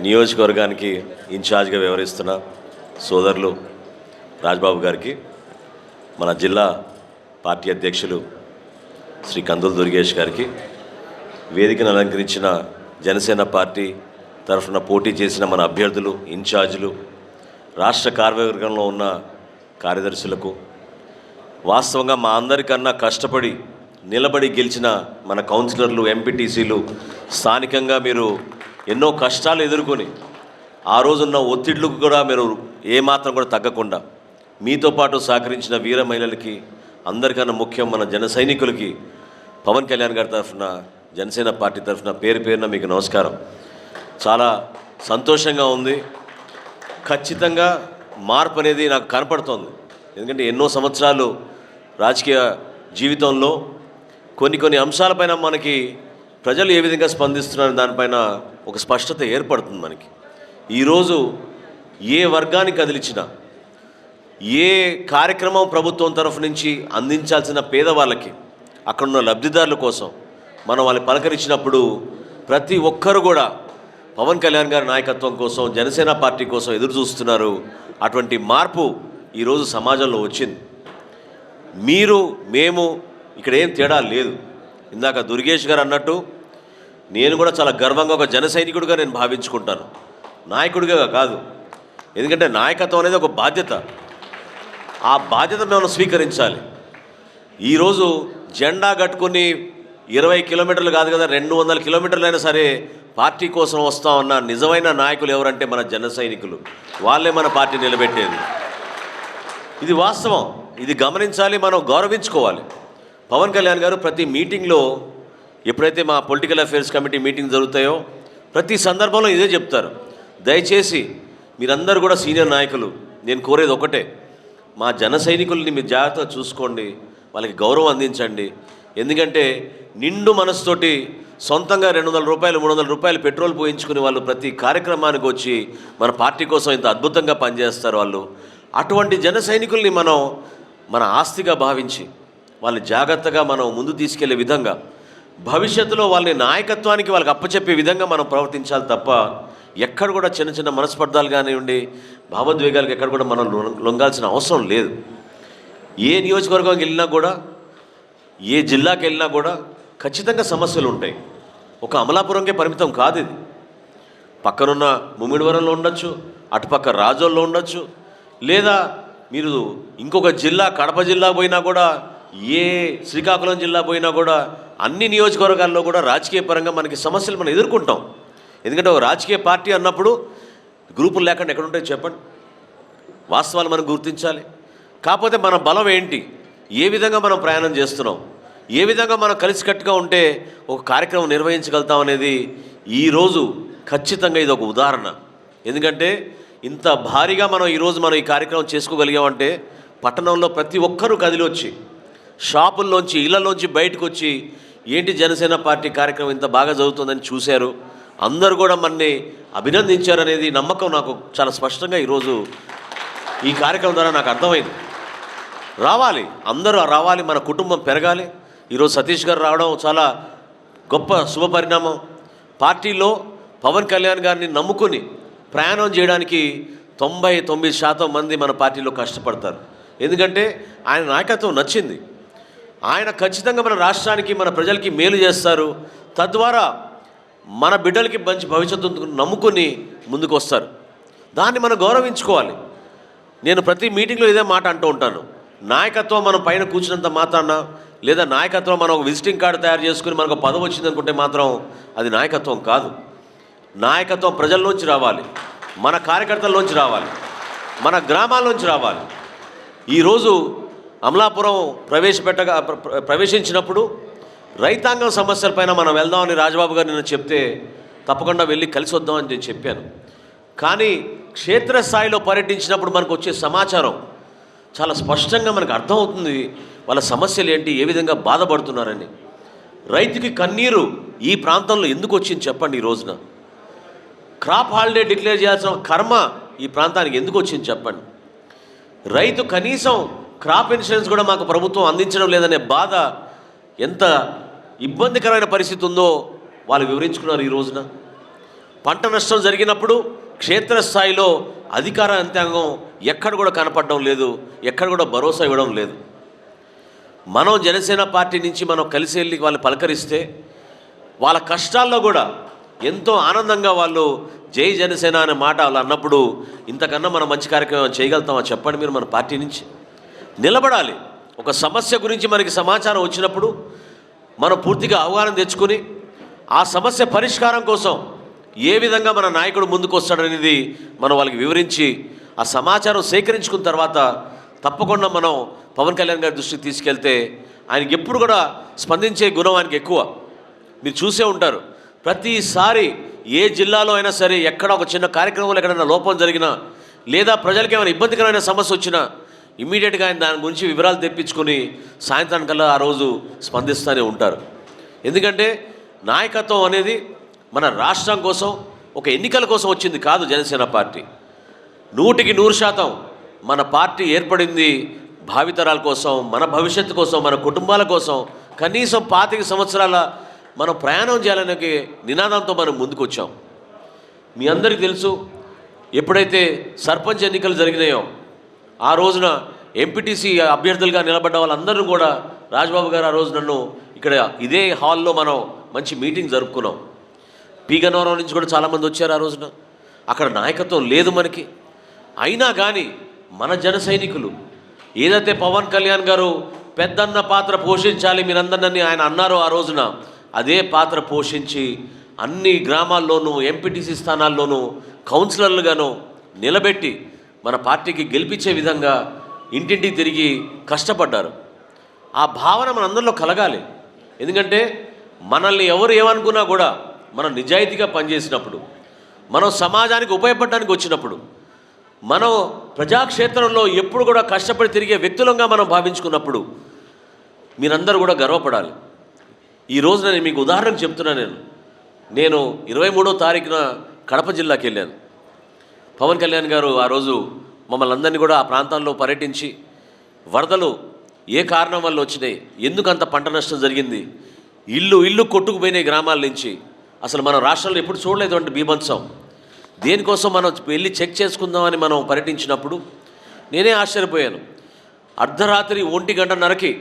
నియోజకవర్గానికి ఇన్ఛార్జ్గా వ్యవహరిస్తున్న సోదరులు రాజ్బాబు గారికి, మన జిల్లా పార్టీ అధ్యక్షులు శ్రీ కందుల దుర్గేష్ గారికి, వేదికను అలంకరించిన జనసేన పార్టీ తరఫున పోటీ చేసిన మన అభ్యర్థులు, ఇన్ఛార్జీలు, రాష్ట్ర కార్యవర్గంలో ఉన్న కార్యదర్శులకు, వాస్తవంగా మా అందరికన్నా కష్టపడి నిలబడి గెలిచిన మన కౌన్సిలర్లు, ఎంపీటీసీలు, స్థానికంగా మీరు ఎన్నో కష్టాలు ఎదుర్కొని ఆ రోజున్న ఒత్తిళ్లకు కూడా మీరు ఏమాత్రం కూడా తగ్గకుండా మీతో పాటు సహకరించిన వీర మహిళలకి, అందరికన్నా ముఖ్యం మన జన సైనికులకి, పవన్ కళ్యాణ్ గారి తరఫున, జనసేన పార్టీ తరఫున పేరు పేరున మీకు నమస్కారం. చాలా సంతోషంగా ఉంది. ఖచ్చితంగా మార్పు అనేది నాకు కనపడుతోంది. ఎందుకంటే ఎన్నో సంవత్సరాలు రాజకీయ జీవితంలో కొన్ని అంశాలపైన మనకి ప్రజలు ఏ విధంగా స్పందిస్తున్నారు దానిపైన ఒక స్పష్టత ఏర్పడుతుంది మనకి. ఈరోజు ఏ వర్గానికి కదిలించినా, ఏ కార్యక్రమం ప్రభుత్వం తరఫు నుంచి అందించాల్సిన పేదవాళ్ళకి, అక్కడున్న లబ్ధిదారుల కోసం మనం వాళ్ళని పలకరించినప్పుడు ప్రతి ఒక్కరు కూడా పవన్ కళ్యాణ్ గారి నాయకత్వం కోసం, జనసేన పార్టీ కోసం ఎదురు చూస్తున్నారు. అటువంటి మార్పు ఈరోజు సమాజంలో వచ్చింది. మీరు, మేము ఇక్కడ ఏం తేడా లేదు. ఇందాక దుర్గేష్ గారు అన్నట్టు నేను కూడా చాలా గర్వంగా ఒక జన సైనికుడిగా నేను భావించుకుంటాను, నాయకుడిగా కాదు. ఎందుకంటే నాయకత్వం అనేది ఒక బాధ్యత. ఆ బాధ్యత మనం స్వీకరించాలి. ఈరోజు జెండా కట్టుకుని 20 కిలోమీటర్లు కాదు కదా, 200 కిలోమీటర్లైనా సరే పార్టీ కోసం వస్తామన్న నిజమైన నాయకులు ఎవరంటే మన జన సైనికులు. వాళ్ళే మన పార్టీ నిలబెట్టేది. ఇది వాస్తవం. ఇది గమనించాలి, మనం గౌరవించుకోవాలి. పవన్ కళ్యాణ్ గారు ప్రతి మీటింగ్లో, ఎప్పుడైతే మా పొలిటికల్ అఫేర్స్ కమిటీ మీటింగ్ జరుగుతాయో ప్రతి సందర్భంలో ఇదే చెప్తారు. దయచేసి మీరందరూ కూడా సీనియర్ నాయకులు, నేను కోరేది ఒకటే, మా జన సైనికుల్ని మీరు జాగ్రత్తగా చూసుకోండి, వాళ్ళకి గౌరవం అందించండి. ఎందుకంటే నిండు మనసుతోటి సొంతంగా 200 రూపాయలు, 300 రూపాయలు పెట్రోల్ పోయించుకుని వాళ్ళు ప్రతి కార్యక్రమానికి వచ్చి మన పార్టీ కోసం ఇంత అద్భుతంగా పనిచేస్తారు వాళ్ళు. అటువంటి జన సైనికుల్ని మనం మన ఆస్తిగా భావించి వాళ్ళని జాగ్రత్తగా మనం ముందు తీసుకెళ్లే విధంగా, భవిష్యత్తులో వాళ్ళని నాయకత్వానికి వాళ్ళకి అప్పచెప్పే విధంగా మనం ప్రవర్తించాలి తప్ప ఎక్కడ కూడా చిన్న మనస్పర్ధాలు కానివ్వండి, భావోద్వేగాలకు ఎక్కడ కూడా మనం లొంగాల్సిన అవసరం లేదు. ఏ నియోజకవర్గంకి వెళ్ళినా కూడా, ఏ జిల్లాకి వెళ్ళినా కూడా ఖచ్చితంగా సమస్యలు ఉంటాయి. ఒక అమలాపురంకే పరిమితం కాదు ఇది. పక్కనున్న ముమ్మిడివరంలో ఉండొచ్చు, అటుపక్క రాజోల్లో ఉండొచ్చు, లేదా మీరు ఇంకొక జిల్లా, కడప జిల్లా పోయినా కూడా, ఏ శ్రీకాకుళం జిల్లా పోయినా కూడా, అన్ని నియోజకవర్గాల్లో కూడా రాజకీయ పరంగా మనకి సమస్యలు మనం ఎదుర్కొంటాం. ఎందుకంటే ఒక రాజకీయ పార్టీ అన్నప్పుడు గ్రూపులు లేకుండా ఎక్కడ ఉంటాయి చెప్పండి. వాస్తవాలు మనం గుర్తించాలి. కాకపోతే మన బలం ఏంటి, ఏ విధంగా మనం ప్రయాణం చేస్తున్నాం, ఏ విధంగా మనం కలిసికట్టుగా ఉంటే ఒక కార్యక్రమం నిర్వహించగలుగుతాం అనేది ఈరోజు ఖచ్చితంగా ఇది ఒక ఉదాహరణ. ఎందుకంటే ఇంత భారీగా మనం ఈరోజు ఈ కార్యక్రమం చేసుకోగలిగామంటే పట్టణంలో ప్రతి ఒక్కరూ కదిలొచ్చి, షాపుల్లోంచి, ఇళ్లలోంచి బయటకు వచ్చి ఏంటి జనసేన పార్టీ కార్యక్రమం ఇంత బాగా జరుగుతుందని చూశారు. అందరూ కూడా మనని అభినందించారనేది నమ్మకం నాకు చాలా స్పష్టంగా ఈరోజు ఈ కార్యక్రమం ద్వారా నాకు అర్థమైంది. రావాలి, అందరూ రావాలి, మన కుటుంబం పెరగాలి. ఈరోజు సతీష్ గారు రావడం చాలా గొప్ప శుభపరిణామం. పార్టీలో పవన్ కళ్యాణ్ గారిని నమ్ముకుని ప్రయాణం చేయడానికి 99% మంది మన పార్టీలో కష్టపడతారు. ఎందుకంటే ఆయన నాయకత్వం నచ్చింది. ఆయన ఖచ్చితంగా మన రాష్ట్రానికి, మన ప్రజలకి మేలు చేస్తారు. తద్వారా మన బిడ్డలకి మంచి భవిష్యత్తు నమ్ముకుని ముందుకు వస్తారు. దాన్ని మనం గౌరవించుకోవాలి. నేను ప్రతి మీటింగ్లో ఇదే మాట అంటూ ఉంటాను. నాయకత్వం మనం పైన కూర్చున్నంత మాత్రాన, లేదా నాయకత్వం మనం ఒక విజిటింగ్ కార్డు తయారు చేసుకుని మనకు పదవి వచ్చింది అనుకుంటే మాత్రం అది నాయకత్వం కాదు. నాయకత్వం ప్రజల్లోంచి రావాలి, మన కార్యకర్తల్లోంచి రావాలి, మన గ్రామాల్లోంచి రావాలి. ఈరోజు అమలాపురం ప్రవేశించినప్పుడు రైతాంగం సమస్యలపైన మనం వెళ్దామని రాజబాబు గారు నిన్న చెప్తే తప్పకుండా వెళ్ళి కలిసి వద్దామని నేను చెప్పాను. కానీ క్షేత్రస్థాయిలో పర్యటించినప్పుడు మనకు వచ్చే సమాచారం చాలా స్పష్టంగా మనకు అర్థమవుతుంది. వాళ్ళ సమస్యలు ఏంటి, ఏ విధంగా బాధపడుతున్నారని. రైతుకి కన్నీరు ఈ ప్రాంతంలో ఎందుకు వచ్చింది చెప్పండి. ఈ రోజున క్రాప్ హాలిడే డిక్లేర్ చేయాల్సిన కర్మ ఈ ప్రాంతానికి ఎందుకు వచ్చింది చెప్పండి. రైతు కనీసం క్రాప్ ఇన్సూరెన్స్ కూడా మాకు ప్రభుత్వం అందించడం లేదనే బాధ, ఎంత ఇబ్బందికరమైన పరిస్థితి ఉందో వాళ్ళు వివరించుకున్నారు. ఈ రోజున పంట నష్టం జరిగినప్పుడు క్షేత్రస్థాయిలో అధికార యంత్రాంగం ఎక్కడ కూడా కనపడడం లేదు, ఎక్కడ కూడా భరోసా ఇవ్వడం లేదు. మనం జనసేన పార్టీ నుంచి మనం కలిసి వెళ్ళి వాళ్ళు పలకరిస్తే వాళ్ళ కష్టాల్లో కూడా ఎంతో ఆనందంగా వాళ్ళు జై జనసేన అనే మాట వాళ్ళు అన్నప్పుడు ఇంతకన్నా మనం మంచి కార్యక్రమం చేయగలుగుతామా చెప్పండి. మీరు మన పార్టీ నుంచి నిలబడాలి. ఒక సమస్య గురించి మనకి సమాచారం వచ్చినప్పుడు మనం పూర్తిగా అవగాహన తెచ్చుకొని ఆ సమస్య పరిష్కారం కోసం ఏ విధంగా మన నాయకుడు ముందుకు వస్తాడనేది మనం వాళ్ళకి వివరించి ఆ సమాచారం సేకరించుకున్న తర్వాత తప్పకుండా మనం పవన్ కళ్యాణ్ గారి దృష్టికి తీసుకెళ్తే ఆయనకి ఎప్పుడు కూడా స్పందించే గుణం ఆయనకి ఎక్కువ. మీరు చూసే ఉంటారు, ప్రతిసారి ఏ జిల్లాలో అయినా సరే ఎక్కడ ఒక చిన్న కార్యక్రమంలో ఎక్కడైనా లోపం జరిగినా లేదా ప్రజలకు ఏమైనా ఇబ్బందికరమైన సమస్య వచ్చినా ఇమ్మీడియట్గా ఆయన దాని గురించి వివరాలు తెప్పించుకొని సాయంత్రానికల్లా ఆ రోజు స్పందిస్తూనే ఉంటారు. ఎందుకంటే నాయకత్వం అనేది మన రాష్ట్రం కోసం, ఒక ఎన్నికల కోసం వచ్చింది కాదు. జనసేన పార్టీ 100% మన పార్టీ ఏర్పడింది భావితరాల కోసం, మన భవిష్యత్తు కోసం, మన కుటుంబాల కోసం. కనీసం 25 సంవత్సరాల మనం ప్రయాణం చేయాలనే నినాదంతో మనం ముందుకు వచ్చాం. మీ అందరికీ తెలుసు, ఎప్పుడైతే సర్పంచ్ ఎన్నికలు జరిగినాయో ఆ రోజున ఎంపీటీసీ అభ్యర్థులుగా నిలబడ్డ వాళ్ళందరూ కూడా రాజ్బాబు గారు ఆ రోజు నన్ను ఇక్కడ ఇదే హాల్లో మనం మంచి మీటింగ్ జరుపుకున్నాం. పీగనవరం నుంచి కూడా చాలామంది వచ్చారు ఆ రోజున. అక్కడ నాయకత్వం లేదు మనకి. అయినా కానీ మన జన సైనికులు ఏదైతే పవన్ కళ్యాణ్ గారు పెద్దన్న పాత్ర పోషించాలి మీరందరినీ ఆయన అన్నారో ఆ రోజున, అదే పాత్ర పోషించి అన్ని గ్రామాల్లోనూ ఎంపీటీసీ స్థానాల్లోనూ కౌన్సిలర్లుగాను నిలబెట్టి మన పార్టీకి గెలిపించే విధంగా ఇంటింటికి తిరిగి కష్టపడ్డారు. ఆ భావన మనందరిలో కలగాలి. ఎందుకంటే మనల్ని ఎవరు ఏమనుకున్నా కూడా మనం నిజాయితీగా పనిచేసినప్పుడు, మనం సమాజానికి ఉపయోగపడడానికి వచ్చినప్పుడు, మనం ప్రజాక్షేత్రంలో ఎప్పుడు కూడా కష్టపడి తిరిగే వ్యక్తులంగా మనం భావించుకున్నప్పుడు మీరందరూ కూడా గర్వపడాలి. ఈ రోజున నేను మీకు ఉదాహరణకు చెప్తున్నాను. నేను 23వ తారీఖున కడప జిల్లాకి వెళ్ళాను. పవన్ కళ్యాణ్ గారు ఆ రోజు మమ్మల్ని అందరినీ కూడా ఆ ప్రాంతాల్లో పర్యటించి వరదలు ఏ కారణం వల్ల వచ్చినాయి, ఎందుకు అంత పంట నష్టం జరిగింది, ఇల్లు కొట్టుకుపోయినాయి గ్రామాల నుంచి, అసలు మన రాష్ట్రంలో ఎప్పుడు చూడలేటువంటి బీభత్సం, దేనికోసం మనం వెళ్ళి చెక్ చేసుకుందామని మనం పర్యటించినప్పుడు నేనే ఆశ్చర్యపోయాను. అర్ధరాత్రి 1:30కి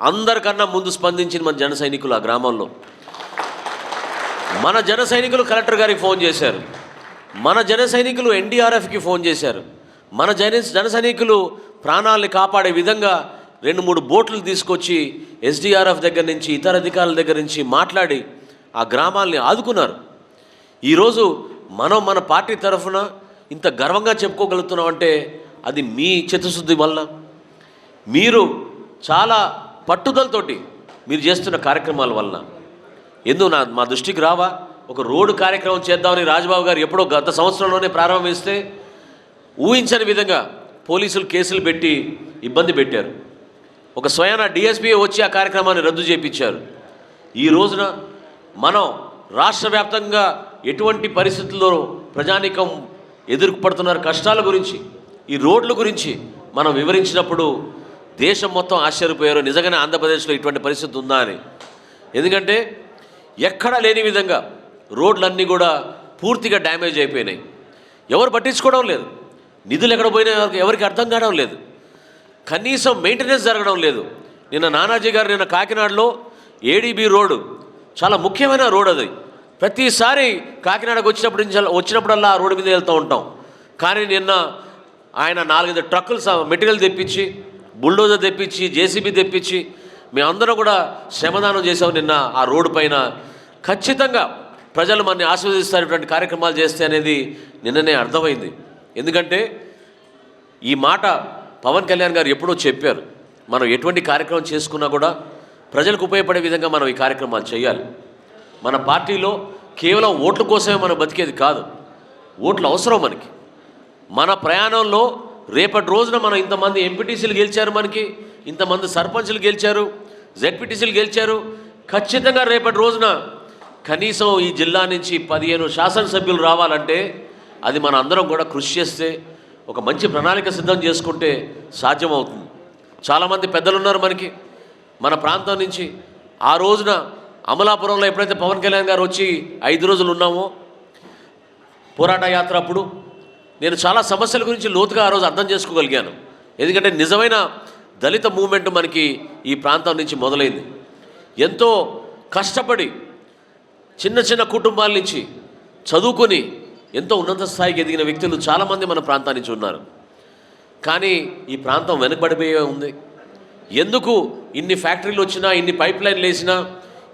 అందరికన్నా ముందు స్పందించిన మన జన సైనికులు ఆ గ్రామంలో. మన జన సైనికులు కలెక్టర్ గారికి ఫోన్ చేశారు, మన జన సైనికులు ఎన్డీఆర్ఎఫ్కి ఫోన్ చేశారు, మన జన సైనికులు ప్రాణాలని కాపాడే విధంగా 2-3 బోట్లు తీసుకొచ్చి ఎస్డీఆర్ఎఫ్ దగ్గర నుంచి ఇతర అధికారుల దగ్గర నుంచి మాట్లాడి ఆ గ్రామాల్ని ఆదుకున్నారు. ఈరోజు మనం మన పార్టీ తరఫున ఇంత గర్వంగా చెప్పుకోగలుగుతున్నాం అంటే అది మీ చిత్తశుద్ధి వల్ల, మీరు చాలా పట్టుదలతోటి మీరు చేస్తున్న కార్యక్రమాల వలన. మా దృష్టికి రావా, ఒక రోడ్డు కార్యక్రమం చేద్దామని రాజ్బాబు గారు ఎప్పుడో గత సంవత్సరంలోనే ప్రారంభిస్తే ఊహించని విధంగా పోలీసులు కేసులు పెట్టి ఇబ్బంది పెట్టారు. ఒక స్వయాన డిఎస్పీ వచ్చి ఆ కార్యక్రమాన్ని రద్దు చేయించారు. ఈ రోజున మనం రాష్ట్ర వ్యాప్తంగా ఎటువంటి పరిస్థితుల్లో ప్రజానీకం ఎదుర్కొపడుతున్నారు కష్టాల గురించి, ఈ రోడ్ల గురించి మనం వివరించినప్పుడు దేశం మొత్తం ఆశ్చర్యపోయారు, నిజంగానే ఆంధ్రప్రదేశ్లో ఇటువంటి పరిస్థితి ఉందా అని. ఎందుకంటే ఎక్కడా లేని విధంగా రోడ్లన్నీ కూడా పూర్తిగా డ్యామేజ్ అయిపోయినాయి. ఎవరు పట్టించుకోవడం లేదు, నిధులు ఎక్కడ పోయినా ఎవరికి అర్థం కావడం లేదు, కనీసం మెయింటెనెన్స్ జరగడం లేదు. నిన్న నానాజీ గారు నిన్న కాకినాడలో ఏడీబీ రోడ్డు చాలా ముఖ్యమైన రోడ్, అది ప్రతిసారి కాకినాడకు వచ్చినప్పుడల్లా ఆ రోడ్డు మీద వెళ్తూ ఉంటాం. కానీ నిన్న ఆయన 4-5 ట్రక్కులు మెటీరియల్ తెప్పించి, బుల్డోజర్ తెప్పించి, జేసీబీ తెప్పించి మేమందరం కూడా శ్రమదానం చేసాం నిన్న ఆ రోడ్డు పైన. ఖచ్చితంగా ప్రజలు మనని ఆశీర్వదిస్తారటువంటి కార్యక్రమాలు చేస్తే అనేది నిన్ననే అర్థమైంది. ఎందుకంటే ఈ మాట పవన్ కళ్యాణ్ గారు ఎప్పుడో చెప్పారు, మనం ఎటువంటి కార్యక్రమం చేసుకున్నా కూడా ప్రజలకు ఉపయోగపడే విధంగా మనం ఈ కార్యక్రమాలు చేయాలి. మన పార్టీలో కేవలం ఓట్ల కోసమే మనం బతికేది కాదు, ఓట్లు అవసరం మనకి. మన ప్రయాణంలో రేపటి రోజున మనం ఇంతమంది ఎంపీటీసీలు గెలిచారు, మనకి ఇంతమంది సర్పంచ్లు గెలిచారు, జెడ్పీటీసీలు గెలిచారు. ఖచ్చితంగా రేపటి రోజున కనీసం ఈ జిల్లా నుంచి 15 శాసనసభ్యులు రావాలంటే అది మన అందరం కూడా కృషి చేస్తే, ఒక మంచి ప్రణాళిక సిద్ధం చేసుకుంటే సాధ్యమవుతుంది. చాలామంది పెద్దలు ఉన్నారు మనకి మన ప్రాంతం నుంచి. ఆ రోజున అమలాపురంలో ఎప్పుడైతే పవన్ కళ్యాణ్ గారు వచ్చి 5 రోజులు ఉన్నామో, పోరాట యాత్ర అప్పుడు నేను చాలా సమస్యల గురించి లోతుగా ఆ రోజు అర్థం చేసుకోగలిగాను. ఎందుకంటే నిజమైన దళిత మూవ్మెంట్ మనకి ఈ ప్రాంతం నుంచి మొదలైంది. ఎంతో కష్టపడి చిన్న చిన్న కుటుంబాల నుంచి చదువుకొని ఎంతో ఉన్నత స్థాయికి ఎదిగిన వ్యక్తులు చాలామంది మన ప్రాంతాన్ని నుంచి ఉన్నారు. కానీ ఈ ప్రాంతం వెనుకబడిపోయే ఉంది. ఎందుకు ఇన్ని ఫ్యాక్టరీలు వచ్చినా, ఇన్ని పైప్ లైన్లు వేసినా,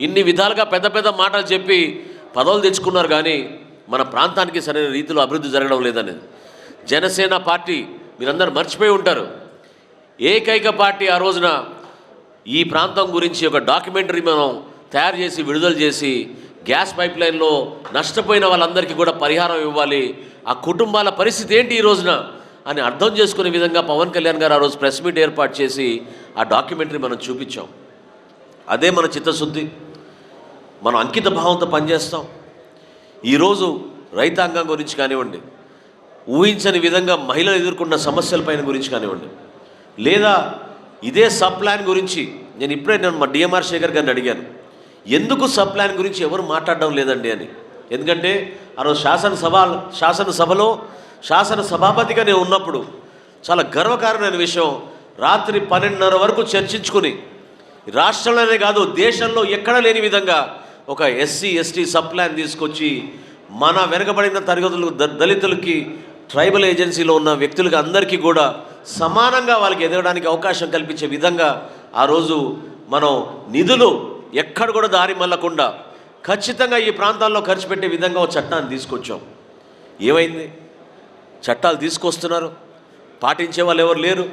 ఇన్ని విధాలుగా పెద్ద పెద్ద మాటలు చెప్పి పదవులు తెచ్చుకున్నారు, కానీ మన ప్రాంతానికి సరైన రీతిలో అభివృద్ధి జరగడం లేదనేది జనసేన పార్టీ మీరందరూ మర్చిపోయి ఉంటారు. ఏకైక పార్టీ ఆ రోజున ఈ ప్రాంతం గురించి ఒక డాక్యుమెంటరీ మనం తయారు చేసి విడుదల చేసి గ్యాస్ పైప్ లైన్లో నష్టపోయిన వాళ్ళందరికీ కూడా పరిహారం ఇవ్వాలి, ఆ కుటుంబాల పరిస్థితి ఏంటి ఈ రోజున అని అర్థం చేసుకునే విధంగా పవన్ కళ్యాణ్ గారు ఆ రోజు ప్రెస్ మీట్ ఏర్పాటు చేసి ఆ డాక్యుమెంటరీ మనం చూపించాం. అదే మన చిత్తశుద్ధి. మనం అంకిత భావంతో పనిచేస్తాం. ఈరోజు రైతాంగం గురించి కానివ్వండి, ఊహించని విధంగా మహిళలు ఎదుర్కొన్న సమస్యలపైన గురించి కానివ్వండి, లేదా ఇదే సబ్ ప్లాన్ గురించి నేను మా డిఎంఆర్ శేఖర్ గారిని అడిగాను, ఎందుకు సబ్ ప్లాన్ గురించి ఎవరు మాట్లాడడం లేదండి అని. ఎందుకంటే ఆ రోజు శాసనసభలో శాసన సభాపతిగా నేను ఉన్నప్పుడు చాలా గర్వకారణమైన విషయం, రాత్రి 12:30 వరకు చర్చించుకుని రాష్ట్రంలోనే కాదు దేశంలో ఎక్కడ లేని విధంగా ఒక ఎస్సీ ఎస్టీ సబ్ ప్లాన్ తీసుకొచ్చి మన వెనుకబడిన తరగతులు దళితులకి, ట్రైబల్ ఏజెన్సీలో ఉన్న వ్యక్తులకి అందరికీ కూడా సమానంగా వాళ్ళకి ఎదగడానికి అవకాశం కల్పించే విధంగా ఆ రోజు మనం నిధులు ఎక్కడ కూడా దారి మళ్ళకుండా ఖచ్చితంగా ఈ ప్రాంతాల్లో ఖర్చు పెట్టే విధంగా ఒక చట్టాన్ని తీసుకొచ్చాం. ఏమైంది? చట్టాలు తీసుకొస్తున్నారు, పాటించే వాళ్ళు ఎవరు లేరు.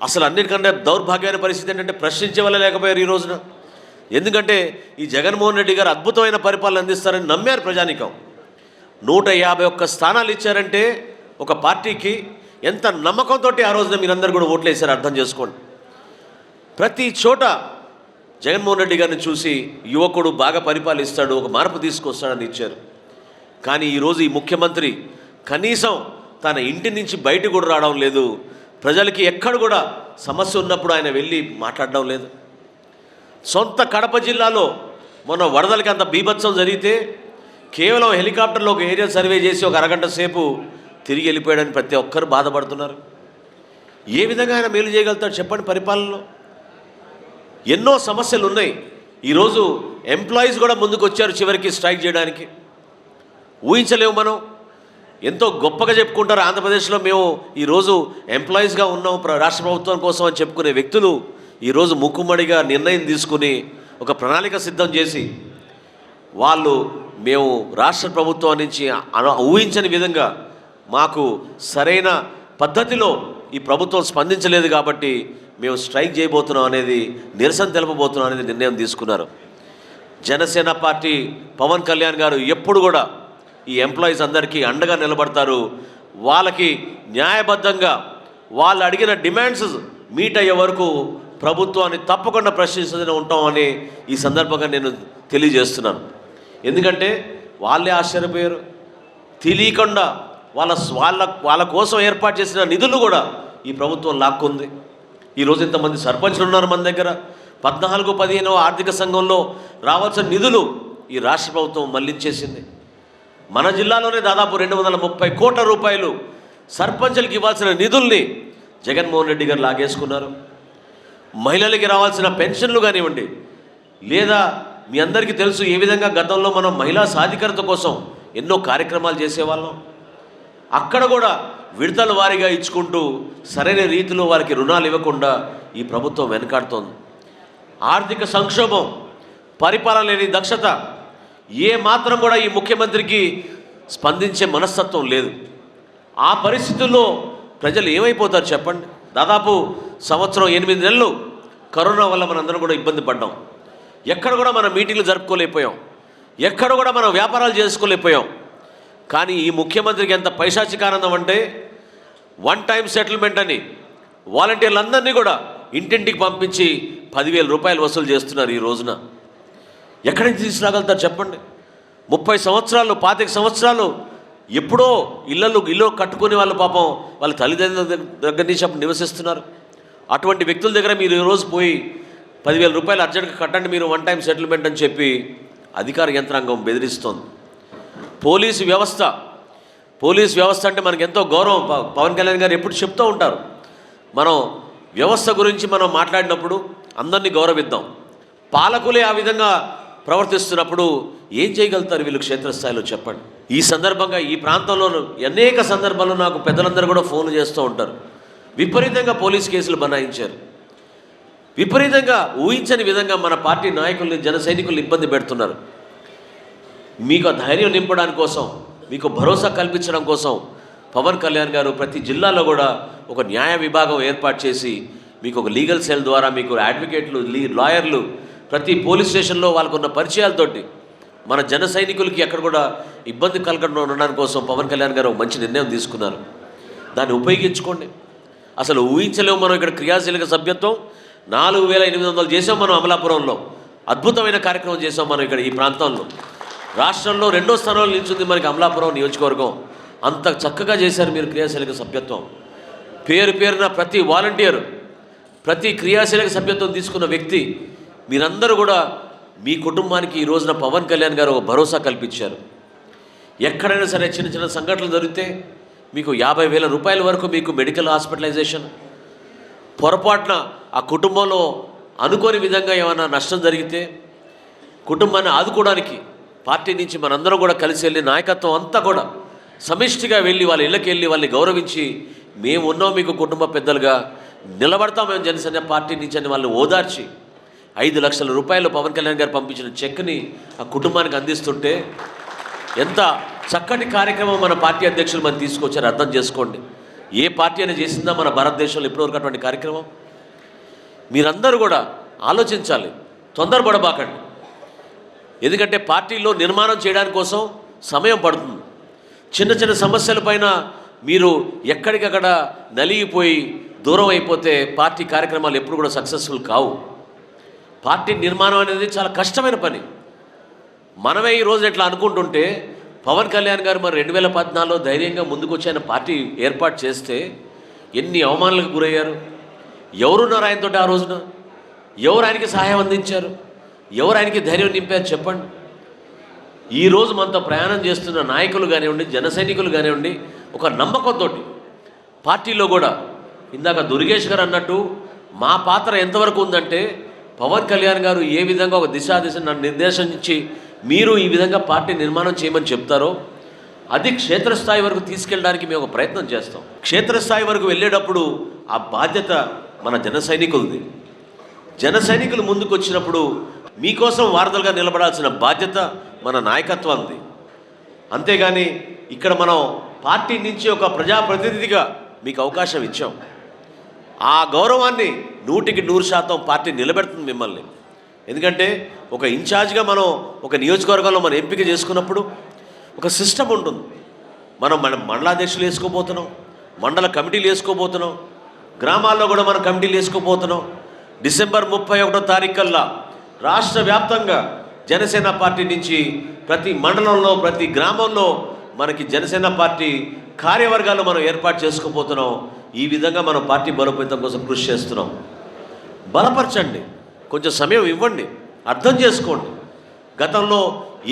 అసలు అన్నిటికంటే దౌర్భాగ్యమైన పరిస్థితి ఏంటంటే ప్రశ్నించే వాళ్ళే లేకపోయారు ఈ రోజున. ఎందుకంటే ఈ జగన్మోహన్ రెడ్డి గారు అద్భుతమైన పరిపాలన అందిస్తారని నమ్మారు ప్రజానీకం. 151 స్థానాలు ఇచ్చారంటే ఒక పార్టీకి ఎంత నమ్మకంతో ఆ రోజున మీరందరూ కూడా ఓట్లు వేశారు అర్థం చేసుకోండి. ప్రతి చోట జగన్మోహన్ రెడ్డి గారిని చూసి యువకుడు బాగా పరిపాలిస్తాడు, ఒక మార్పు తీసుకొస్తాడని ఇచ్చారు. కానీ ఈరోజు ఈ ముఖ్యమంత్రి కనీసం తన ఇంటి నుంచి బయట కూడా రావడం లేదు. ప్రజలకి ఎక్కడ కూడా సమస్య ఉన్నప్పుడు ఆయన వెళ్ళి మాట్లాడడం లేదు. సొంత కడప జిల్లాలో మొన్న వరదలకి అంత బీభత్సం జరిగితే కేవలం హెలికాప్టర్లో ఒక ఏరియా సర్వే చేసి ఒక అరగంట సేపు తిరిగి వెళ్ళిపోయాడని ప్రతి ఒక్కరు బాధపడుతున్నారు. ఏ విధంగా ఆయన మేలు చేయగలుగుతాడు చెప్పండి? పరిపాలనలో ఎన్నో సమస్యలు ఉన్నాయి. ఈరోజు ఎంప్లాయీస్ కూడా ముందుకు వచ్చారు చివరికి స్ట్రైక్ చేయడానికి. ఊహించలేము. మనం ఎంతో గొప్పగా చెప్పుకుంటారు ఆంధ్రప్రదేశ్లో మేము ఈరోజు ఎంప్లాయీస్గా ఉన్నాం రాష్ట్ర ప్రభుత్వం కోసం అని చెప్పుకునే వ్యక్తులు ఈరోజు ముక్కుమడిగా నిర్ణయం తీసుకుని ఒక ప్రణాళిక సిద్ధం చేసి వాళ్ళు మేము రాష్ట్ర ప్రభుత్వం నుంచి ఊహించని విధంగా మాకు సరైన పద్ధతిలో ఈ ప్రభుత్వం స్పందించలేదు కాబట్టి మేము స్ట్రైక్ చేయబోతున్నాం అనేది, నిరసన తెలపబోతున్నాం అనేది నిర్ణయం తీసుకున్నారు. జనసేన పార్టీ పవన్ కళ్యాణ్ గారు ఎప్పుడు కూడా ఈ ఎంప్లాయీస్ అందరికీ అండగా నిలబడతారు. వాళ్ళకి న్యాయబద్ధంగా వాళ్ళు అడిగిన డిమాండ్స్ మీట్ అయ్యే వరకు ప్రభుత్వాన్ని తప్పకుండా ప్రశ్నిస్తూనే ఉంటామని ఈ సందర్భంగా నేను తెలియజేస్తున్నాను. ఎందుకంటే వాళ్ళే ఆశ్చర్యపోయారు. తెలియకుండా వాళ్ళ కోసం ఏర్పాటు చేసిన నిధులు కూడా ఈ ప్రభుత్వం లాక్కుంది. ఈరోజు ఇంతమంది సర్పంచ్లు ఉన్నారు మన దగ్గర. 14-15 ఆర్థిక సంఘంలో రావాల్సిన నిధులు ఈ రాష్ట్ర ప్రభుత్వం మళ్లించేసింది. మన జిల్లాలోనే దాదాపు 230 కోట్ల రూపాయలు సర్పంచులకు ఇవ్వాల్సిన నిధుల్ని జగన్మోహన్ రెడ్డి గారు లాగేసుకున్నారు. మహిళలకి రావాల్సిన పెన్షన్లు కానివ్వండి, లేదా మీ అందరికీ తెలుసు ఏ విధంగా గతంలో మనం మహిళా సాధికారత కోసం ఎన్నో కార్యక్రమాలు చేసేవాళ్ళం. అక్కడ కూడా విడతల వారీగా ఇచ్చుకుంటూ సరైన రీతిలో వారికి రుణాలు ఇవ్వకుండా ఈ ప్రభుత్వం వెనకాడుతోంది. ఆర్థిక సంక్షోభం, పరిపాలన లేని దక్షత, ఏ మాత్రం కూడా ఈ ముఖ్యమంత్రికి స్పందించే మనస్తత్వం లేదు. ఆ పరిస్థితుల్లో ప్రజలు ఏమైపోతారు చెప్పండి? దాదాపు 1 సంవత్సరం 8 నెలలు కరోనా వల్ల మనందరం కూడా ఇబ్బంది పడ్డాం. ఎక్కడ కూడా మనం మీటింగ్లు జరుపుకోలేకపోయాం, ఎక్కడ కూడా మనం వ్యాపారాలు చేసుకోలేకపోయాం. కానీ ఈ ముఖ్యమంత్రికి ఎంత పైశాచికానందం అంటే 1 టైం సెటిల్మెంట్ అని వాలంటీర్లందరినీ కూడా ఇంటింటికి పంపించి 10,000 రూపాయలు వసూలు చేస్తున్నారు ఈ రోజున. ఎక్కడి నుంచి తీసుకురాగలుగుతారు చెప్పండి? 30 సంవత్సరాలు 25 సంవత్సరాలు ఎప్పుడో ఇల్లు కట్టుకునే వాళ్ళు పాపం వాళ్ళ తల్లిదండ్రుల దగ్గర నుంచి అప్పుడు నివసిస్తున్నారు. అటువంటి వ్యక్తుల దగ్గర మీరు ఈరోజు పోయి 10,000 రూపాయలు అర్జెంట్గా కట్టండి మీరు 1 టైం సెటిల్మెంట్ అని చెప్పి అధికార యంత్రాంగం బెదిరిస్తోంది. పోలీసు వ్యవస్థ పోలీస్ వ్యవస్థ అంటే మనకు ఎంతో గౌరవం. పవన్ కళ్యాణ్ గారు ఎప్పుడు చెప్తూ ఉంటారు, మనం వ్యవస్థ గురించి మనం మాట్లాడినప్పుడు అందరినీ గౌరవిద్దాం. పాలకులే ఆ విధంగా ప్రవర్తిస్తున్నప్పుడు ఏం చేయగలుగుతారు వీళ్ళు క్షేత్రస్థాయిలో చెప్పండి. ఈ సందర్భంగా ఈ ప్రాంతంలో అనేక సందర్భాల్లో నాకు పెద్దలందరూ కూడా ఫోన్లు చేస్తూ ఉంటారు. విపరీతంగా పోలీస్ కేసులు బనాయించారు, విపరీతంగా ఊహించని విధంగా మన పార్టీ నాయకుల్ని జన సైనికుల్ని ఇబ్బంది పెడుతున్నారు. మీకు ధైర్యం నింపడానికి కోసం, మీకు భరోసా కల్పించడం కోసం పవన్ కళ్యాణ్ గారు ప్రతి జిల్లాలో కూడా ఒక న్యాయ విభాగం ఏర్పాటు చేసి మీకు ఒక లీగల్ సెల్ ద్వారా మీకు అడ్వకేట్లు, లాయర్లు ప్రతి పోలీస్ స్టేషన్లో వాళ్ళకున్న పరిచయాలతోటి మన జన సైనికులకి ఎక్కడ కూడా ఇబ్బంది కలగకుండా ఉండడానికి కోసం పవన్ కళ్యాణ్ గారు ఒక మంచి నిర్ణయం తీసుకున్నారు. దాన్ని ఉపయోగించుకోండి. అసలు ఊహించలేము మనం ఇక్కడ క్రియాశీలక సభ్యత్వం 4800 చేసాం మనం అమలాపురంలో. అద్భుతమైన కార్యక్రమం చేసాం మనం ఇక్కడ ఈ ప్రాంతంలో. రాష్ట్రంలో 2వ స్థానంలో నిలిచింది మనకి అమలాపురం నియోజకవర్గం. అంత చక్కగా చేశారు మీరు క్రియాశీలక సభ్యత్వం. పేరున ప్రతి వాలంటీర్, ప్రతి క్రియాశీలక సభ్యత్వం తీసుకున్న వ్యక్తి మీరందరూ కూడా మీ కుటుంబానికి ఈ రోజున పవన్ కళ్యాణ్ గారు ఒక భరోసా కల్పించారు. ఎక్కడైనా సరే చిన్న చిన్న సంఘటనలు జరిగితే మీకు 50,000 రూపాయల వరకు మీకు మెడికల్ హాస్పిటలైజేషన్. పొరపాటున ఆ కుటుంబంలో అనుకోని విధంగా ఏమైనా నష్టం జరిగితే కుటుంబాన్ని ఆదుకోవడానికి పార్టీ నుంచి మనందరం కూడా కలిసి వెళ్ళి నాయకత్వం అంతా కూడా సమిష్టిగా వెళ్ళి వాళ్ళ ఇళ్ళకి వెళ్ళి వాళ్ళని గౌరవించి మేము ఉన్నాం మీకు కుటుంబ పెద్దలుగా నిలబడతాం మేము జనసేన పార్టీ నుంచి అని వాళ్ళని ఓదార్చి 5 లక్షల రూపాయలు పవన్ కళ్యాణ్ గారు పంపించిన చెక్ని ఆ కుటుంబానికి అందిస్తుంటే ఎంత చక్కటి కార్యక్రమం మన పార్టీ అధ్యక్షులు మనం తీసుకొచ్చారు అర్థం చేసుకోండి. ఏ పార్టీ అయినా చేసిందా మన భారతదేశంలో ఇప్పటివరకు అటువంటి కార్యక్రమం? మీరందరూ కూడా ఆలోచించాలి, తొందరపడబాకండి. ఎందుకంటే పార్టీలో నిర్మాణం చేయడానికి కోసం సమయం పడుతుంది. చిన్న చిన్న సమస్యలపైన మీరు ఎక్కడికక్కడ నలిగిపోయి దూరం అయిపోతే పార్టీ కార్యక్రమాలు ఎప్పుడు కూడా సక్సెస్ఫుల్ కావు. పార్టీ నిర్మాణం అనేది చాలా కష్టమైన పని. మనమే ఈరోజు ఎట్లా అనుకుంటుంటే పవన్ కళ్యాణ్ గారు మరి 2014లో ధైర్యంగా ముందుకు వచ్చి ఆయన పార్టీ ఏర్పాటు చేస్తే ఎన్ని అవమానాలకు గురయ్యారు. ఎవరున్నారు ఆయనతో ఆ రోజున? ఎవరు ఆయనకి సహాయం అందించారు? ఎవరు ఆయనకి ధైర్యం నింపారు చెప్పండి. ఈరోజు మనతో ప్రయాణం చేస్తున్న నాయకులు కానివ్వండి, జన సైనికులు కానివ్వండి, ఒక నమ్మకంతో పార్టీలో కూడా ఇందాక దుర్గేష్ గారు అన్నట్టు మా పాత్ర ఎంతవరకు ఉందంటే పవన్ కళ్యాణ్ గారు ఏ విధంగా ఒక దిశ నన్ను నిర్దేశించి మీరు ఈ విధంగా పార్టీ నిర్మాణం చేయమని చెప్తారో అది క్షేత్రస్థాయి వరకు తీసుకెళ్ళడానికి మేము ఒక ప్రయత్నం చేస్తాం. క్షేత్రస్థాయి వరకు వెళ్ళేటప్పుడు ఆ బాధ్యత మన జన సైనికులది. జన సైనికులు ముందుకు వచ్చినప్పుడు మీకోసం వారధులుగా నిలబడాల్సిన బాధ్యత మన నాయకత్వంది. అంతేగాని ఇక్కడ మనం పార్టీ నుంచి ఒక ప్రజాప్రతినిధిగా మీకు అవకాశం ఇచ్చాం. ఆ గౌరవాన్ని 100% పార్టీ నిలబెడుతుంది మిమ్మల్ని. ఎందుకంటే ఒక ఇన్ఛార్జ్గా మనం ఒక నియోజకవర్గంలో మనం ఎంపిక చేసుకున్నప్పుడు ఒక సిస్టమ్ ఉంటుంది. మనం మండలాధ్యక్షులు వేసుకోబోతున్నాం, మండల కమిటీలు వేసుకోబోతున్నాం, గ్రామాల్లో కూడా మనం కమిటీలు వేసుకోబోతున్నాం. డిసెంబర్ 31వ తారీఖు కల్లా రాష్ట్ర వ్యాప్తంగా జనసేన పార్టీ నుంచి ప్రతి మండలంలో ప్రతి గ్రామంలో మనకి జనసేన పార్టీ కార్యవర్గాలు మనం ఏర్పాటు చేసుకోబోతున్నాం. ఈ విధంగా మనం పార్టీ బలోపేతం కోసం కృషి చేస్తున్నాం. బలపరచండి, కొంచెం సమయం ఇవ్వండి, అర్థం చేసుకోండి. గతంలో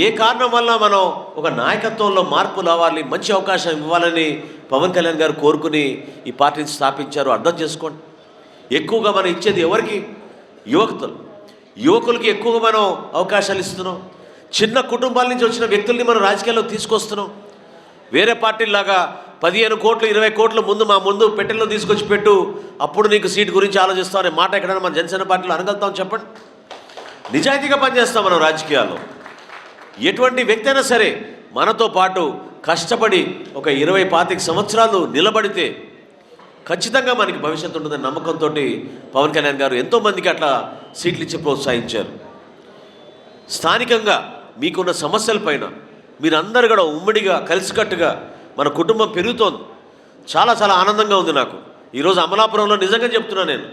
ఏ కారణం వల్ల మనం ఒక నాయకత్వంలో మార్పు రావాలి, మంచి అవకాశం ఇవ్వాలని పవన్ కళ్యాణ్ గారు కోరుకుని ఈ పార్టీని స్థాపించారు. అర్థం చేసుకోండి. ఎక్కువగా మనం ఇచ్చేది ఎవరికి? యువకులకి ఎక్కువగా మనం అవకాశాలు ఇస్తున్నాం. చిన్న కుటుంబాల నుంచి వచ్చిన వ్యక్తుల్ని మనం రాజకీయాల్లో తీసుకొస్తున్నాం. వేరే పార్టీలాగా 15 కోట్లు 20 కోట్ల ముందు పెట్టెల్లో తీసుకొచ్చి పెట్టు, అప్పుడు నీకు సీటు గురించి ఆలోచిస్తాం అనే మాట ఎక్కడైనా మన జనసేన పార్టీలో అనగలుగుతాం చెప్పండి? నిజాయితీగా పనిచేస్తాం మనం రాజకీయాల్లో. ఎటువంటి వ్యక్తి అయినా సరే మనతో పాటు కష్టపడి ఒక 20-25 సంవత్సరాలు నిలబడితే ఖచ్చితంగా మనకి భవిష్యత్తు ఉంటుందని నమ్మకంతో పవన్ కళ్యాణ్ గారు ఎంతోమందికి అట్లా సీట్లు ఇచ్చి ప్రోత్సహించారు. స్థానికంగా మీకున్న సమస్యలపైన మీరందరూ కూడా ఉమ్మడిగా కలిసికట్టుగా మన కుటుంబం పెరుగుతోంది. చాలా చాలా ఆనందంగా ఉంది నాకు. ఈరోజు అమలాపురంలో నిజంగా చెప్తున్నా నేను,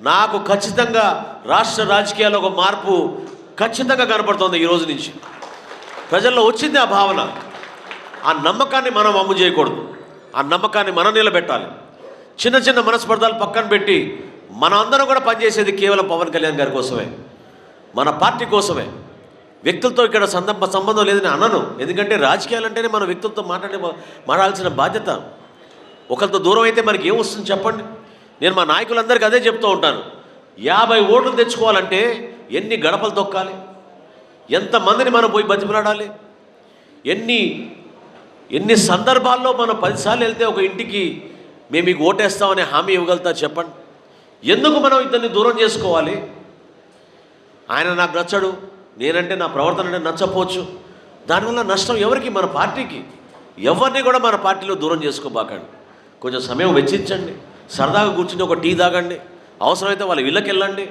నాకు ఖచ్చితంగా రాష్ట్ర రాజకీయాల్లో ఒక మార్పు ఖచ్చితంగా కనపడుతోంది. ఈరోజు నుంచి ప్రజల్లో వచ్చింది ఆ భావన. ఆ నమ్మకాన్ని మనం అమ్ము చేయకూడదు, ఆ నమ్మకాన్ని మనం నిలబెట్టాలి. చిన్న చిన్న మనస్పర్ధలు పక్కన పెట్టి మనం అందరం కూడా పనిచేసేది కేవలం పవన్ కళ్యాణ్ గారి కోసమే, మన పార్టీ కోసమే. వ్యక్తులతో ఇక్కడ సంబంధం లేదని అనను. ఎందుకంటే రాజకీయాలు అంటేనే మన వ్యక్తులతో మాట్లాడాల్సిన బాధ్యత. ఒకరితో దూరం అయితే మనకి ఏమొస్తుంది చెప్పండి. నేను మా నాయకులందరికీ అదే చెప్తూ ఉంటాను. 50 ఓట్లు తెచ్చుకోవాలంటే ఎన్ని గడపలు తొక్కాలి, ఎంతమందిని మనం పోయి బతిమలాడాలి, ఎన్ని సందర్భాల్లో మనం 10 సార్లు వెళ్తే ఒక ఇంటికి మేము మీకు ఓటేస్తామని హామీ ఇవ్వగలుగుతా చెప్పండి. ఎందుకు మనం ఇతన్ని దూరం చేసుకోవాలి? ఆయన నాకు నచ్చడు, నేనంటే నా ప్రవర్తన అంటే నచ్చపోవచ్చు. దానివల్ల నష్టం ఎవరికి? మన పార్టీకి. ఎవరిని కూడా మన పార్టీలో దూరం చేసుకోబాకండి. కొంచెం సమయం వెచ్చించండి, సరదాగా కూర్చుని ఒక టీ తాగండి, అవసరమైతే వాళ్ళ ఇళ్ళకి వెళ్ళండి,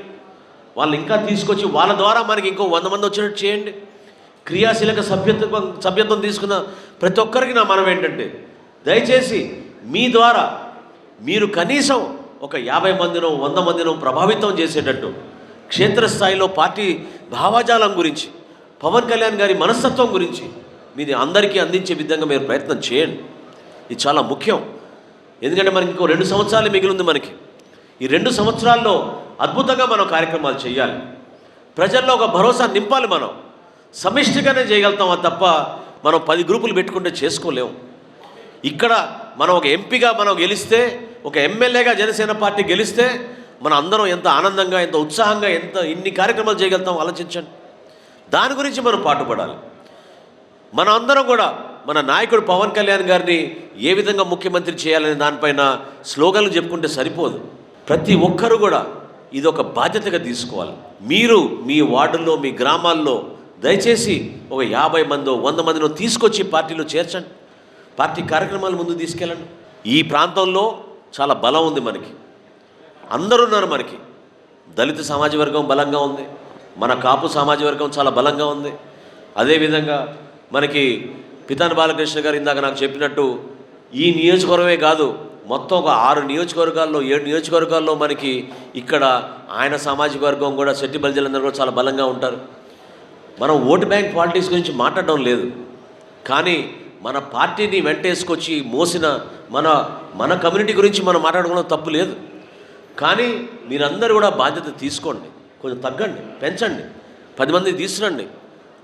వాళ్ళని ఇంకా తీసుకొచ్చి వాళ్ళ ద్వారా మనకి ఇంకో 100 మంది వచ్చేటట్టు చేయండి. క్రియాశీలక సభ్యత్వం తీసుకున్న ప్రతి ఒక్కరికి నా మనం ఏంటంటే, దయచేసి మీ ద్వారా మీరు కనీసం ఒక 50 మందినో 100 మందినో ప్రభావితం చేసేటట్టు క్షేత్రస్థాయిలో పార్టీ భావజాలం గురించి, పవన్ కళ్యాణ్ గారి మనస్తత్వం గురించి మీది అందరికీ అందించే విధంగా మీరు ప్రయత్నం చేయండి. ఇది చాలా ముఖ్యం. ఎందుకంటే మనకి ఇంకో 2 సంవత్సరాలు మిగిలింది. మనకి ఈ 2 సంవత్సరాల్లో అద్భుతంగా మనం కార్యక్రమాలు చేయాలి. ప్రజల్లో ఒక భరోసా నింపాలి. మనం సమిష్టిగానే చేయగలుగుతామా తప్ప మనం 10 గ్రూపులు పెట్టుకుంటే చేసుకోలేము. ఇక్కడ మనం ఒక ఎంపీగా మనం గెలిస్తే, ఒక ఎమ్మెల్యేగా జనసేన పార్టీ గెలిస్తే మనం అందరం ఎంత ఆనందంగా, ఎంత ఉత్సాహంగా, ఇన్ని కార్యక్రమాలు చేయగలుగుతాం ఆలోచించండి. దాని గురించి మనం పాటుపడాలి. మన అందరం కూడా మన నాయకుడు పవన్ కళ్యాణ్ గారిని ఏ విధంగా ముఖ్యమంత్రి చేయాలనే దానిపైన స్లోగన్లు చెప్పుకుంటే సరిపోదు. ప్రతి ఒక్కరు కూడా ఇది ఒక బాధ్యతగా తీసుకోవాలి. మీరు మీ వార్డుల్లో, మీ గ్రామాల్లో దయచేసి ఒక 50 మందో 100 మందినో తీసుకొచ్చి పార్టీలో చేర్చండి. పార్టీ కార్యక్రమాలు ముందు తీసుకెళ్ళండి. ఈ ప్రాంతంలో చాలా బలం ఉంది. మనకి అందరూ ఉన్నారు. మనకి దళిత సమాజ వర్గం బలంగా ఉంది, మన కాపు సమాజ వర్గం చాలా బలంగా ఉంది. అదేవిధంగా మనకి పితాని బాలకృష్ణ గారు ఇందాక నాకు చెప్పినట్టు ఈ నియోజకవర్గమే కాదు, మొత్తం ఒక 6 నియోజకవర్గాల్లో 7 నియోజకవర్గాల్లో మనకి ఇక్కడ ఆయన సామాజిక వర్గం కూడా, శెట్టి బలిజలందరూ కూడా చాలా బలంగా ఉంటారు. మనం ఓటు బ్యాంక్ పాలిటిక్స్ గురించి మాట్లాడడం లేదు, కానీ మన పార్టీని వెంటేసుకొచ్చి మోసిన మన కమ్యూనిటీ గురించి మనం మాట్లాడుకోవడం తప్పు లేదు. కానీ మీరందరూ కూడా బాధ్యత తీసుకోండి, కొంచెం తగ్గండి, పెంచండి, 10 మంది తీసుకురండి.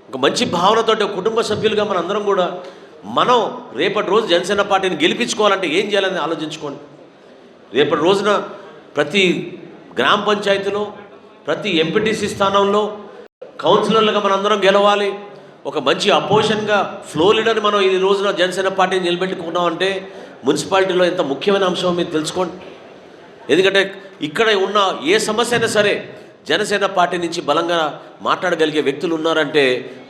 ఒక మంచి భావనతో కుటుంబ సభ్యులుగా మన అందరం కూడా మనం రేపటి రోజు జనసేన పార్టీని గెలిపించుకోవాలంటే ఏం చేయాలని ఆలోచించుకోండి. రేపటి రోజున ప్రతి గ్రామ పంచాయతీలో, ప్రతి ఎంపీటీసీ స్థానంలో కౌన్సిలర్లుగా మనందరం గెలవాలి. ఒక మంచి అపోజిషన్గా ఫ్లో లీడర్ని మనం ఈ రోజున జనసేన పార్టీని నిలబెట్టుకున్నామంటే మున్సిపాలిటీలో ఎంత ముఖ్యమైన అంశం మీరు తెలుసుకోండి. ఎందుకంటే ఇక్కడ ఉన్న ఏ సమస్య అయినా సరే జనసేన పార్టీ నుంచి బలంగా మాట్లాడగలిగే వ్యక్తులు ఉన్నారంటే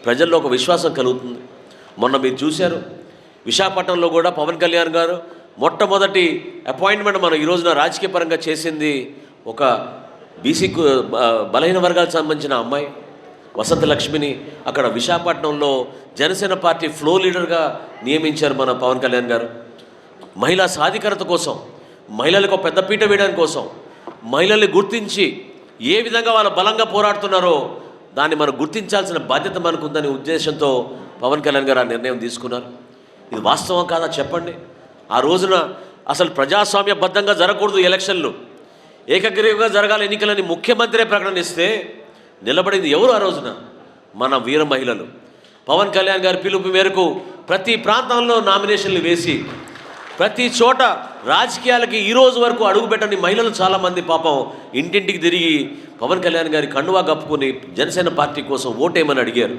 ప్రజల్లో ఒక విశ్వాసం కలుగుతుంది. మొన్న మీరు చూశారు, విశాఖపట్నంలో కూడా పవన్ కళ్యాణ్ గారు మొట్టమొదటి అపాయింట్మెంట్ మనం ఈ రోజున రాజకీయ పరంగా చేసింది ఒక బీసీ బలహీన వర్గాలకు సంబంధించిన అమ్మాయి వసంత లక్ష్మిని అక్కడ విశాఖపట్నంలో జనసేన పార్టీ ఫ్లో లీడర్గా నియమించారు మన పవన్ కళ్యాణ్ గారు. మహిళా సాధికారత కోసం, మహిళలకు పెద్దపీట వేయడానికి కోసం, మహిళల్ని గుర్తించి ఏ విధంగా వాళ్ళు బలంగా పోరాడుతున్నారో దాన్ని మనం గుర్తించాల్సిన బాధ్యత మనకు ఉందనే ఉద్దేశంతో పవన్ కళ్యాణ్ గారు ఆ నిర్ణయం తీసుకున్నారు. ఇది వాస్తవం కాదా చెప్పండి? ఆ రోజున అసలు ప్రజాస్వామ్యబద్ధంగా జరగకూడదు ఎలక్షన్లు, ఏకగ్రీవంగా జరగాలి ఎన్నికలని ముఖ్యమంత్రి ప్రకటనిస్తే నిలబడింది ఎవరు? ఆ రోజున మన వీర మహిళలు. పవన్ కళ్యాణ్ గారి పిలుపు మేరకు ప్రతి ప్రాంతంలో నామినేషన్లు వేసి ప్రతి చోట రాజకీయాలకి ఈ రోజు వరకు అడుగుపెట్టని మహిళలు చాలామంది పాపం ఇంటింటికి తిరిగి పవన్ కళ్యాణ్ గారి కండువా కప్పుకొని జనసేన పార్టీ కోసం ఓటేయమని అడిగారు.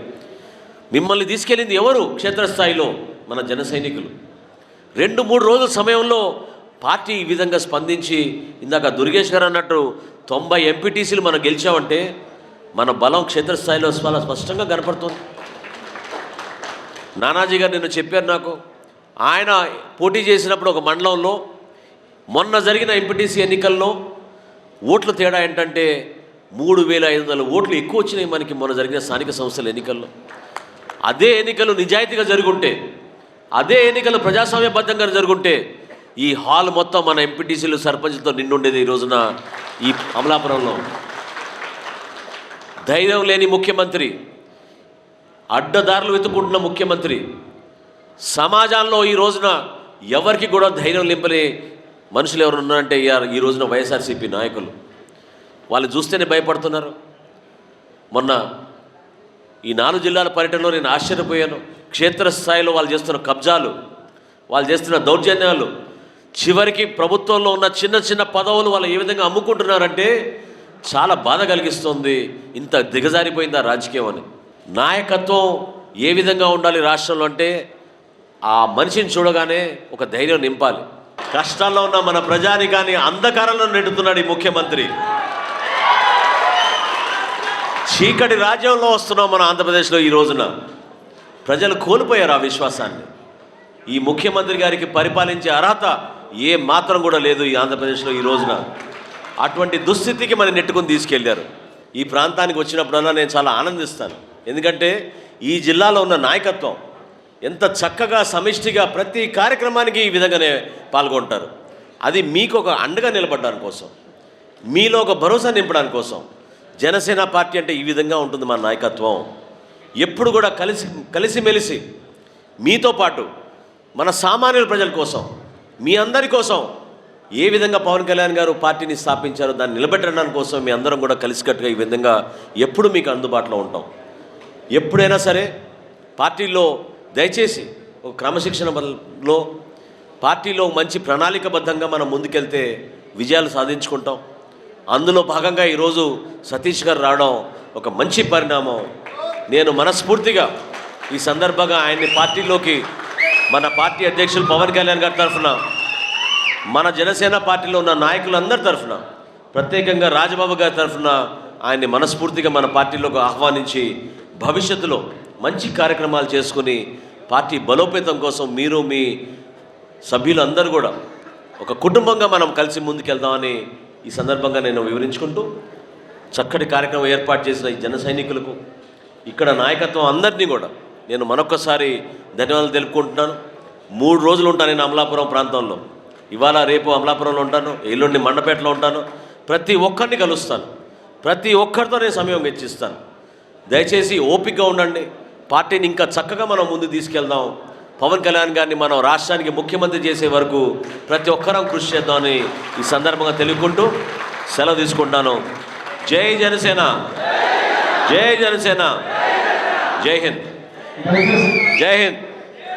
మిమ్మల్ని తీసుకెళ్ళింది ఎవరు? క్షేత్రస్థాయిలో మన జన సైనికులు. 2-3 రోజుల సమయంలో పార్టీ ఈ విధంగా స్పందించి, ఇందాక దుర్గేష్ గారు అన్నట్టు 90 ఎంపీటీసీలు మనం గెలిచామంటే మన బలం క్షేత్రస్థాయిలో చాలా స్పష్టంగా కనపడుతుంది. నానాజీ గారు నిన్న చెప్పారు నాకు, ఆయన పోటీ చేసినప్పుడు ఒక మండలంలో మొన్న జరిగిన ఎంపీటీసీ ఎన్నికల్లో ఓట్లు తేడా ఏంటంటే 3500 ఓట్లు ఎక్కువ వచ్చినాయి మనకి మొన్న జరిగిన స్థానిక సంస్థల ఎన్నికల్లో. అదే ఎన్నికలు నిజాయితీగా జరుగుంటే, అదే ఎన్నికలు ప్రజాస్వామ్యబద్ధంగా జరుగుంటే ఈ హాల్ మొత్తం మన ఎంపీటీసీలు సర్పంచ్లతో నిండుండేది. ఈ రోజున ఈ అమలాపురంలో ధైర్యం లేని ముఖ్యమంత్రి, అడ్డదారులు వెతుకుంటున్న ముఖ్యమంత్రి, సమాజంలో ఈ రోజున ఎవరికి కూడా ధైర్యం నింపని మనుషులు ఎవరు ఉన్నారంటే ఈ రోజున వైఎస్ఆర్సీపీ నాయకులు. వాళ్ళు చూస్తేనే భయపడుతున్నారు. మొన్న ఈ 4 జిల్లాల పర్యటనలో నేను ఆశ్చర్యపోయాను. క్షేత్రస్థాయిలో వాళ్ళు చేస్తున్న కబ్జాలు, వాళ్ళు చేస్తున్న దౌర్జన్యాలు, చివరికి ప్రభుత్వంలో ఉన్న చిన్న చిన్న పదవులు వాళ్ళు ఏ విధంగా అమ్ముకుంటున్నారంటే చాలా బాధ కలిగిస్తుంది. ఇంత దిగజారిపోయిందా రాజకీయం అని. నాయకత్వం ఏ విధంగా ఉండాలి రాష్ట్రంలో అంటే ఆ మనిషిని చూడగానే ఒక ధైర్యం నింపాలి. కష్టాల్లో ఉన్న మన ప్రజానికాన్ని అంధకారంలో నెట్టుతున్నాడు ఈ ముఖ్యమంత్రి. చీకటి రాజ్యంలో వస్తున్నాం మన ఆంధ్రప్రదేశ్లో. ఈ రోజున ప్రజలు కోల్పోయారు ఆ విశ్వాసాన్ని. ఈ ముఖ్యమంత్రి గారికి పరిపాలించే అర్హత ఏ మాత్రం కూడా లేదు ఈ ఆంధ్రప్రదేశ్లో ఈ రోజున. అటువంటి దుస్థితికి మనం నెట్టుకుని తీసుకెళ్లారు. ఈ ప్రాంతానికి వచ్చినప్పుడల్లా నేను చాలా ఆనందిస్తాను. ఎందుకంటే ఈ జిల్లాలో ఉన్న నాయకత్వం ఎంత చక్కగా సమిష్టిగా ప్రతి కార్యక్రమానికి ఈ విధంగానే పాల్గొంటారు. అది మీకు ఒక అండగా నిలబడడానికి కోసం, మీలో ఒక భరోసా నింపడానికి కోసం. జనసేన పార్టీ అంటే ఈ విధంగా ఉంటుంది మన నాయకత్వం. ఎప్పుడు కూడా కలిసిమెలిసి మీతో పాటు మన సామాన్యుల ప్రజల కోసం, మీ అందరి కోసం ఏ విధంగా పవన్ కళ్యాణ్ గారు పార్టీని స్థాపించారో దాన్ని నిలబెట్టడానికి కోసం మీ అందరం కూడా కలిసికట్టుగా ఈ విధంగా ఎప్పుడు మీకు అందుబాటులో ఉంటాం. ఎప్పుడైనా సరే పార్టీలో దయచేసి ఒక క్రమశిక్షణలో పార్టీలో మంచి ప్రణాళికబద్ధంగా మనం ముందుకెళ్తే విజయాలు సాధించుకుంటాం. అందులో భాగంగా ఈరోజు సతీష్ గారు రావడం ఒక మంచి పరిణామం. నేను మనస్ఫూర్తిగా ఈ సందర్భంగా ఆయన్ని పార్టీలోకి మన పార్టీ అధ్యక్షులు పవన్ కళ్యాణ్ గారి తరఫున, మన జనసేన పార్టీలో ఉన్న నాయకులందరి తరఫున, ప్రత్యేకంగా రాజబాబు గారి తరఫున ఆయన్ని మనస్ఫూర్తిగా మన పార్టీలోకి ఆహ్వానించి భవిష్యత్తులో మంచి కార్యక్రమాలు చేసుకుని పార్టీ బలోపేతం కోసం మీరు మీ సభ్యులందరూ కూడా ఒక కుటుంబంగా మనం కలిసి ముందుకెళ్దామని ఈ సందర్భంగా నేను వివరించుకుంటూ, చక్కటి కార్యక్రమం ఏర్పాటు చేసిన ఈ జన సైనికులకు, ఇక్కడ నాయకత్వం అందరినీ కూడా నేను మరొకసారి ధన్యవాదాలు తెలుపుకుంటున్నాను. 3 రోజులు ఉంటాను నేను అమలాపురం ప్రాంతంలో. ఇవాళ రేపు అమలాపురంలో ఉంటాను, ఎల్లుండి మండపేటలో ఉంటాను. ప్రతి ఒక్కరిని కలుస్తాను, ప్రతి ఒక్కరితో నేను సమయం వెచ్చిస్తాను. దయచేసి ఓపికగా ఉండండి. పార్టీని ఇంకా చక్కగా మనం ముందు తీసుకెళ్దాం. పవన్ కళ్యాణ్ గారిని మనం రాష్ట్రానికి ముఖ్యమంత్రి చేసే వరకు ప్రతి ఒక్కరం కృషి చేద్దామని ఈ సందర్భంగా తెలుపుకుంటూ సెలవు తీసుకుంటాను. జై జనసేన, జై జనసేన, జై హింద్, జై హింద్.